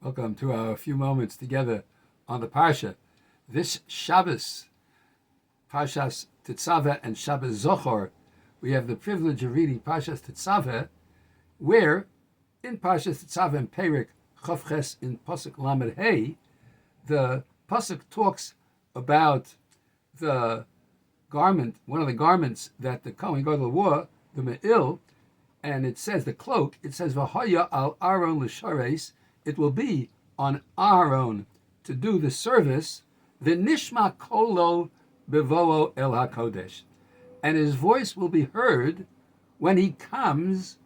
Welcome to our few moments together on the Parsha. This Shabbos, Parshas Tetzaveh and Shabbos Zachor, we have the privilege of reading Parshas Tetzaveh, where in Parshas Tetzaveh and Perek Chavches in Pasuk Lamed Hey, the Pasuk talks about the garment, one of the garments that the Kohen Gadol wore, the Me'il, and it says the cloak. It says V'haya al Aaron l'shares. It will be on Aaron to do the service. V'nishma kolo bevo'o el hakodesh, and his voice will be heard when he comes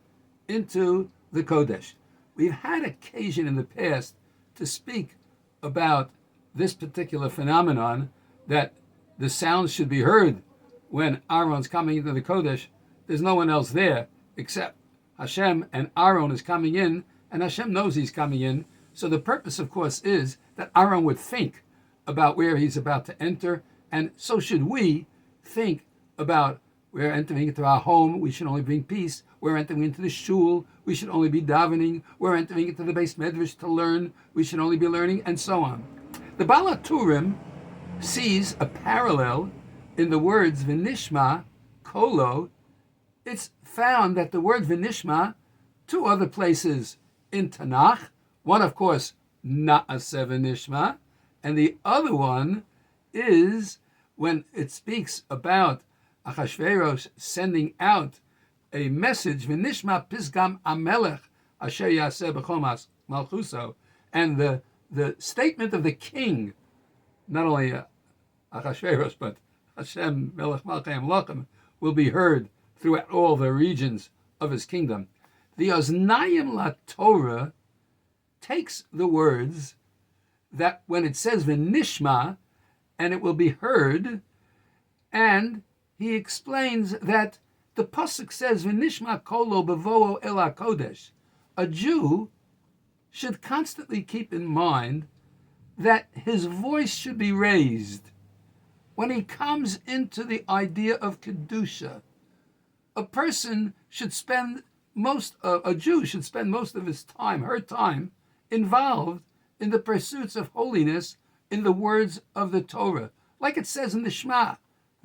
into the Kodesh. We've had occasion in the past to speak about this particular phenomenon, that the sound should be heard when Aaron's coming into the Kodesh. There's no one else there except Hashem, and Aaron is coming in, and Hashem knows he's coming in. So the purpose, of course, is that Aaron would think about where he's about to enter, and so should we think about we're entering into our home, we should only bring peace. We're entering into the shul, we should only be davening. We're entering into the Beis Medrash to learn, we should only be learning, and so on. The Baal HaTurim sees a parallel in the words V'nishma kolo. It's found that the word V'nishma, two other places in Tanakh, one, of course, Na'aseh V'nishma, and the other one is when it speaks about Achashverosh sending out a message, V'nishma pisgam amelech asher yaseh b'chol malchuso, and the statement of the king, not only Achashverosh, but Hashem melech malchei amlachim, will be heard throughout all the regions of his kingdom. The Oznayim La Torah takes the words that when it says V'nishma, and it will be heard, and he explains that the pasuk says V'nishma kolo bevo'o el hakodesh. A Jew should constantly keep in mind that his voice should be raised when he comes into the idea of kedusha. A person should spend a Jew should spend most of his time, her time, involved in the pursuits of holiness in the words of the Torah. Like it says in the Shema,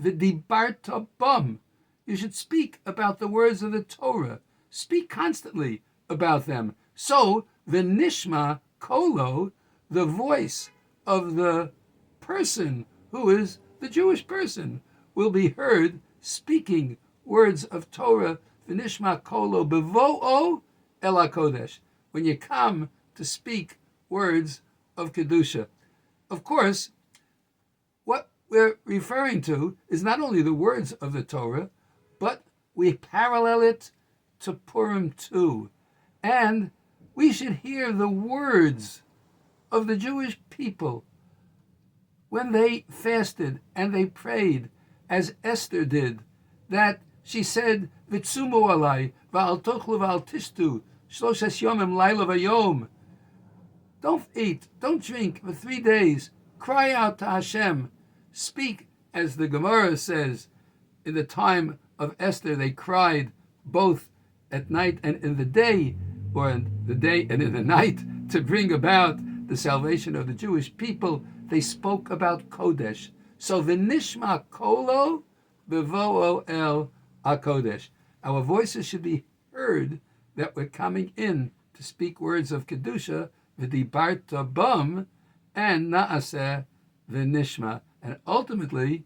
V'dibarta bam. You should speak about the words of the Torah. Speak constantly about them. So, V'nishma kolo, the voice of the person who is the Jewish person, will be heard speaking words of Torah, V'nishma kolo bevo'o el hakodesh, when you come to speak words of Kedusha. Of course, what we're referring to is not only the words of the Torah, but we parallel it to Purim too. And we should hear the words of the Jewish people when they fasted and they prayed, as Esther did, that she said, V'tzumu alai, v'al tochlu v'al tishtu, shloshes yomim laila v'yom. Don't eat, don't drink for 3 days. Cry out to Hashem. Speak, as the Gemara says, in the time of Esther, they cried both at night and in the day, or in the day and in the night, to bring about the salvation of the Jewish people. They spoke about Kodesh. So V'nishma kolo bevo'o el hakodesh. Our voices should be heard that we're coming in to speak words of Kedusha, V'dibarta bam, and Na'aseh V'nishma. And ultimately,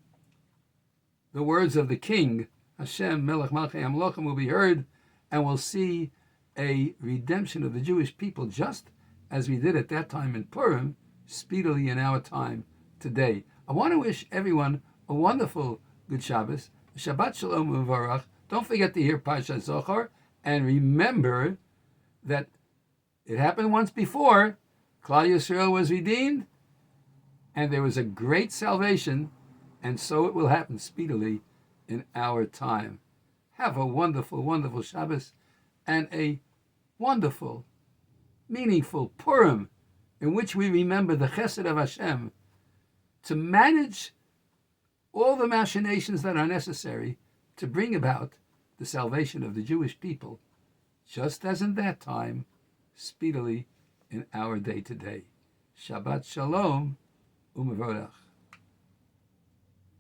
the words of the king, Hashem melech malchei amlachim, will be heard, and we'll see a redemption of the Jewish people, just as we did at that time in Purim, speedily in our time today. I want to wish everyone a wonderful good Shabbos. Shabbat Shalom Uvarach. Don't forget to hear Parshas Zachor, and remember that it happened once before. Klal Yisrael was redeemed, and there was a great salvation, and so it will happen speedily in our time. Have a wonderful, wonderful Shabbos, and a wonderful, meaningful Purim, in which we remember the Chesed of Hashem to manage all the machinations that are necessary to bring about the salvation of the Jewish people, just as in that time, speedily in our day-to-day. Shabbat Shalom Umevorach.